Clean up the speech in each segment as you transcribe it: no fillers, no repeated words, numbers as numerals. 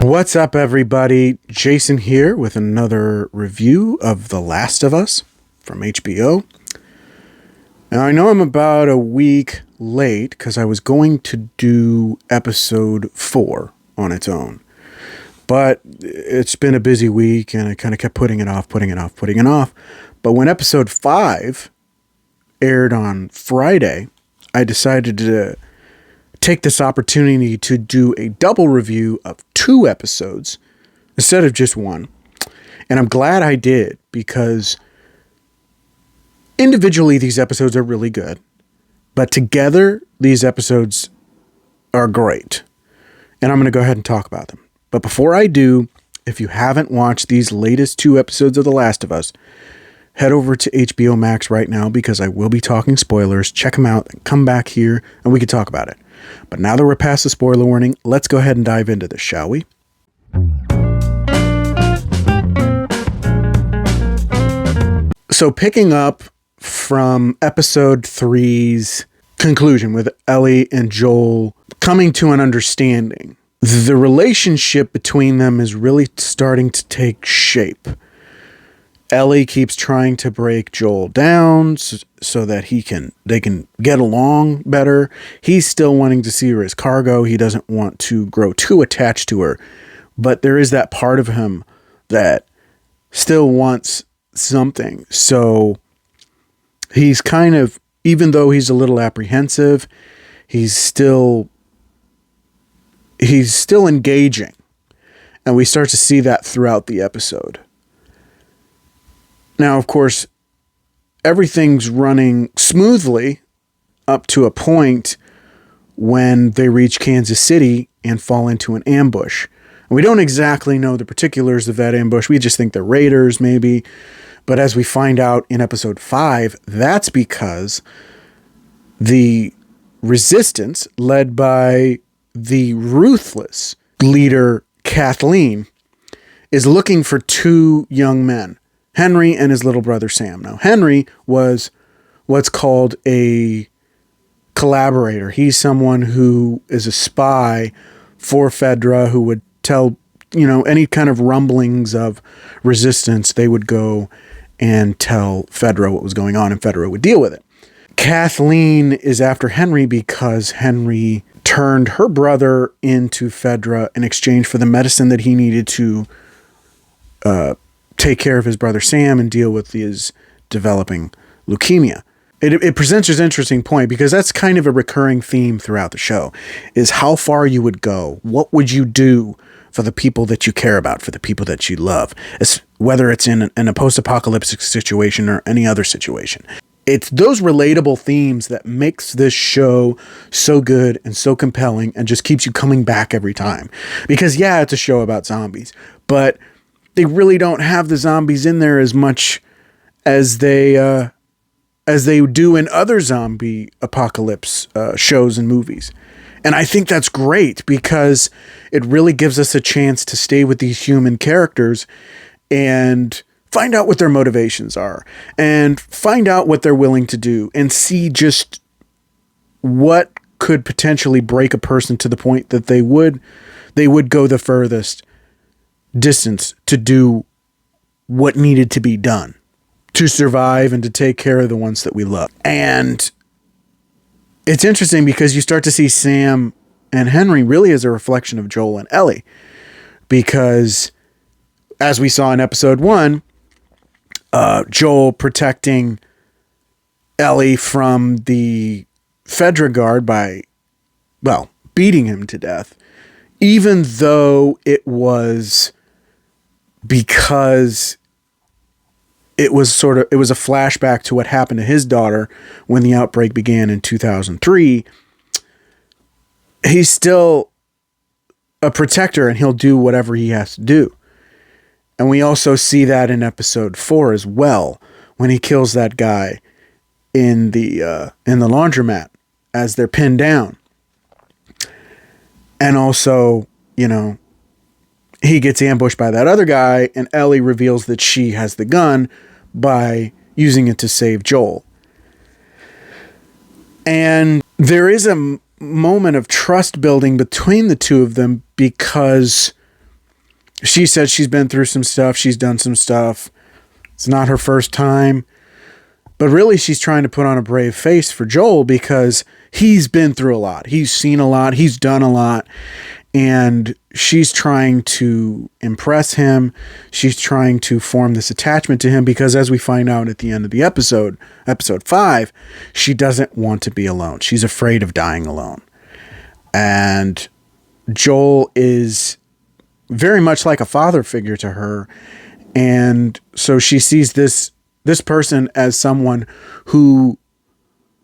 What's up, everybody? Jason here with another review of The Last of Us from HBO. Now, I know I'm about a week late because I was going to do episode 4 on its own. But it's been a busy week and I kind of kept putting it off. But when episode 5 aired on Friday, I decided to take this opportunity to do a double review of 2 episodes instead of just one. And I'm glad I did, because individually these episodes are really good, but together these episodes are great. And I'm going to go ahead and talk about them. But before I do, if you haven't watched these latest 2 episodes of The Last of Us, head over to HBO Max right now, because I will be talking spoilers. Check them out and come back here and we can talk about it. But now that we're past the spoiler warning, let's go ahead and dive into this, shall we? So picking up from episode 3's conclusion with Ellie and Joel coming to an understanding, the relationship between them is really starting to take shape. Ellie keeps trying to break Joel down so that they can get along better. He's still wanting to see her as cargo. He doesn't want to grow too attached to her. But there is that part of him that still wants something. So he's kind of, even though he's a little apprehensive, he's still engaging. And we start to see that throughout the episode. Now, of course, everything's running smoothly up to a point when they reach Kansas City and fall into an ambush. And we don't exactly know the particulars of that ambush. We just think they're raiders, maybe. But as we find out in episode 5, that's because the resistance, led by the ruthless leader Kathleen, is looking for 2 young men, Henry and his little brother Sam. Now, Henry was what's called a collaborator. He's someone who is a spy for Fedra, who would tell, any kind of rumblings of resistance. They would go and tell Fedra what was going on, and Fedra would deal with it. Kathleen is after Henry because Henry turned her brother into Fedra in exchange for the medicine that he needed to take care of his brother Sam and deal with his developing leukemia. It presents an interesting point, because that's kind of a recurring theme throughout the show, is how far you would go. What would you do for the people that you care about, for the people that you love, whether it's in a post-apocalyptic situation or any other situation. It's those relatable themes that makes this show so good and so compelling and just keeps you coming back every time. Because yeah, it's a show about zombies, but they really don't have the zombies in there as much as they do in other zombie apocalypse shows and movies. And I think that's great, because it really gives us a chance to stay with these human characters and find out what their motivations are, and find out what they're willing to do, and see just what could potentially break a person to the point that they would go the furthest distance to do what needed to be done to survive and to take care of the ones that we love. And it's interesting, because you start to see Sam and Henry really as a reflection of Joel and Ellie, because as we saw in episode 1, Joel protecting Ellie from the Fedra guard by, beating him to death, even though it was because it was a flashback to what happened to his daughter when the outbreak began in 2003. He's still a protector, and he'll do whatever he has to do. And we also see that in episode 4 as well, when he kills that guy in the laundromat as they're pinned down. And also, he gets ambushed by that other guy, and Ellie reveals that she has the gun by using it to save Joel. And there is a moment of trust building between the two of them because she said she's been through some stuff. She's done some stuff. It's not her first time. But really, she's trying to put on a brave face for Joel because he's been through a lot. He's seen a lot. He's done a lot. And she's trying to impress him. She's trying to form this attachment to him because, as we find out at the end of the episode 5, she doesn't want to be alone. She's afraid of dying alone. And Joel is very much like a father figure to her. And so she sees this person as someone who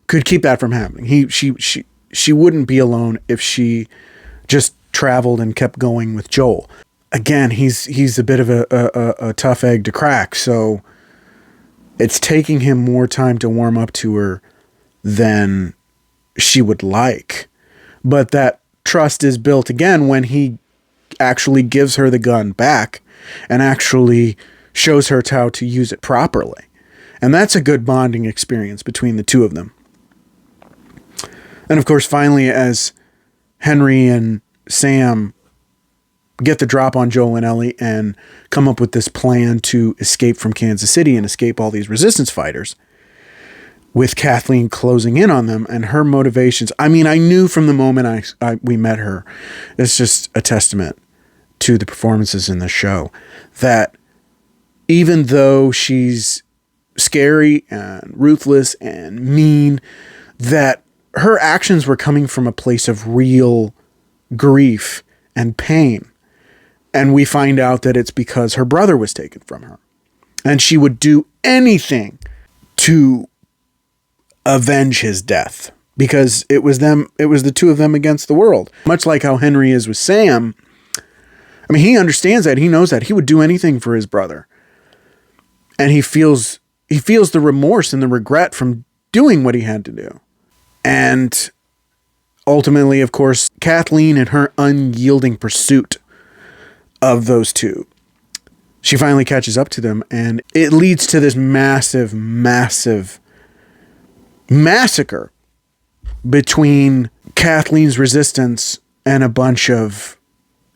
could keep that from happening. She wouldn't be alone if she just traveled and kept going with Joel. Again, he's a bit of a tough egg to crack, so it's taking him more time to warm up to her than she would like. But that trust is built again when he actually gives her the gun back and actually shows her how to use it properly. And that's a good bonding experience between the two of them. And of course, finally, as Henry and Sam get the drop on Joel and Ellie and come up with this plan to escape from Kansas City and escape all these resistance fighters, with Kathleen closing in on them and her motivations. I mean, I knew from the moment we met her, it's just a testament to the performances in the show, that even though she's scary and ruthless and mean, that her actions were coming from a place of real grief and pain. And we find out that it's because her brother was taken from her. And she would do anything to avenge his death because it was the two of them against the world. Much like how Henry is with Sam. I mean, he understands that. He knows that. He would do anything for his brother. And he feels the remorse and the regret from doing what he had to do. And ultimately, of course, Kathleen and her unyielding pursuit of those two, she finally catches up to them, and it leads to this massive, massive massacre between Kathleen's resistance and a bunch of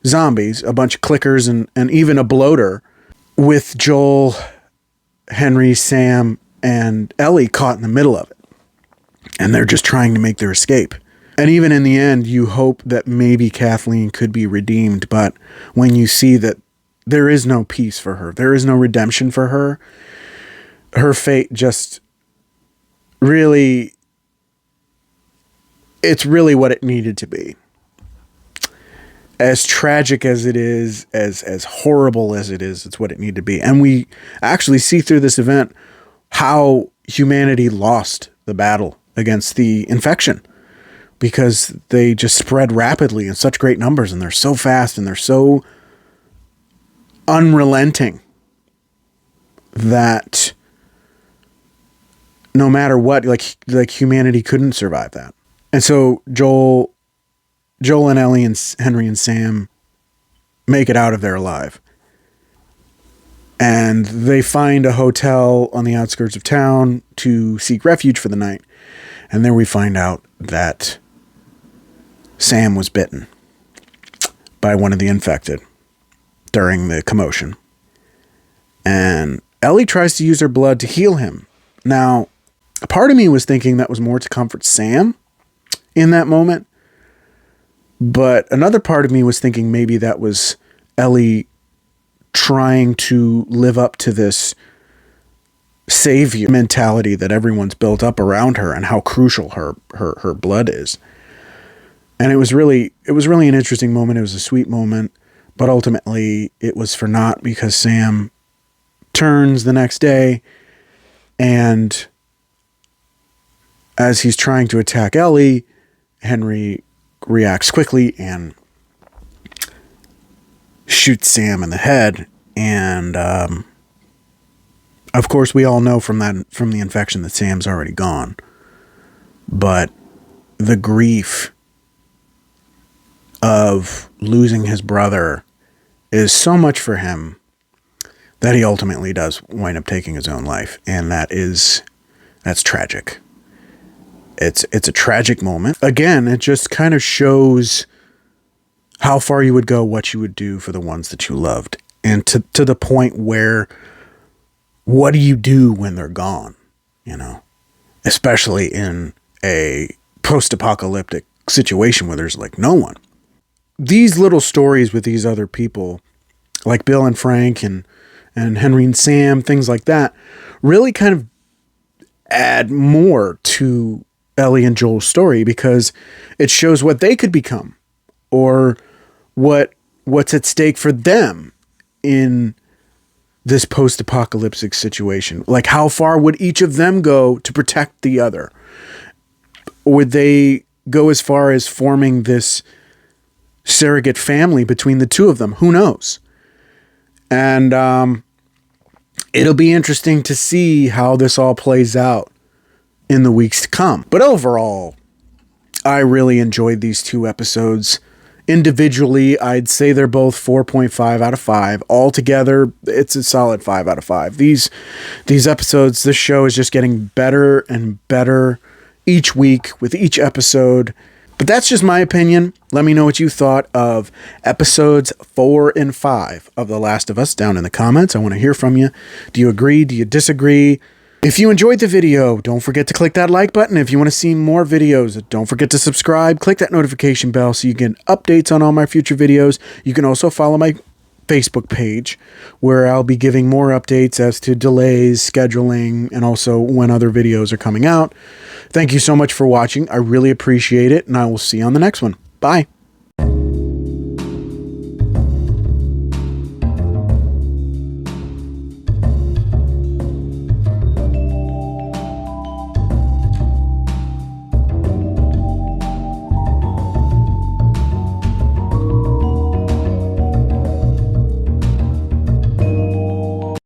zombies, a bunch of clickers, and even a bloater, with Joel, Henry, Sam, and Ellie caught in the middle of it. And they're just trying to make their escape. And even in the end, you hope that maybe Kathleen could be redeemed. But when you see that there is no peace for her, there is no redemption for her, her fate just really, it's really what it needed to be. As tragic as it is, as horrible as it is, it's what it needed to be. And we actually see through this event how humanity lost the battle against the infection, because they just spread rapidly in such great numbers, and they're so fast and they're so unrelenting that no matter what, like humanity couldn't survive that. And so Joel and Ellie and Henry and Sam make it out of there alive. And they find a hotel on the outskirts of town to seek refuge for the night. And there we find out that Sam was bitten by one of the infected during the commotion. And Ellie tries to use her blood to heal him. Now, a part of me was thinking that was more to comfort Sam in that moment. But another part of me was thinking maybe that was Ellie trying to live up to this savior mentality that everyone's built up around her and how crucial her blood is. And it was really an interesting moment. It was a sweet moment, but ultimately it was for naught because Sam turns the next day, and as he's trying to attack Ellie, Henry reacts quickly and shoots Sam in the head. And of course, we all know from the infection that Sam's already gone. But the grief of losing his brother is so much for him that he ultimately does wind up taking his own life. And that's tragic. It's a tragic moment. Again, it just kind of shows how far you would go, what you would do for the ones that you loved. And to the point where, what do you do when they're gone? You know, especially in a post-apocalyptic situation where there's like no one. These little stories with these other people, like Bill and Frank and Henry and Sam, things like that, really kind of add more to Ellie and Joel's story, because it shows what they could become, or what's at stake for them in this post-apocalyptic situation. Like, how far would each of them go to protect the other? Would they go as far as forming this surrogate family between the two of them? Who knows? And it'll be interesting to see how this all plays out in the weeks to come. But overall, I really enjoyed these 2 episodes. Individually, I'd say they're both 4.5 out of 5. Altogether, it's a solid 5 out of 5. These episodes, this show is just getting better and better each week with each episode. But that's just my opinion. Let me know what you thought of episodes 4 and 5 of The Last of Us down in the comments. I want to hear from you. Do you agree? Do you disagree? If you enjoyed the video, don't forget to click that like button. If you want to see more videos, don't forget to subscribe. Click that notification bell so you get updates on all my future videos. You can also follow my Facebook page, where I'll be giving more updates as to delays, scheduling, and also when other videos are coming out. Thank you so much for watching. I really appreciate it, and I will see you on the next one. Bye.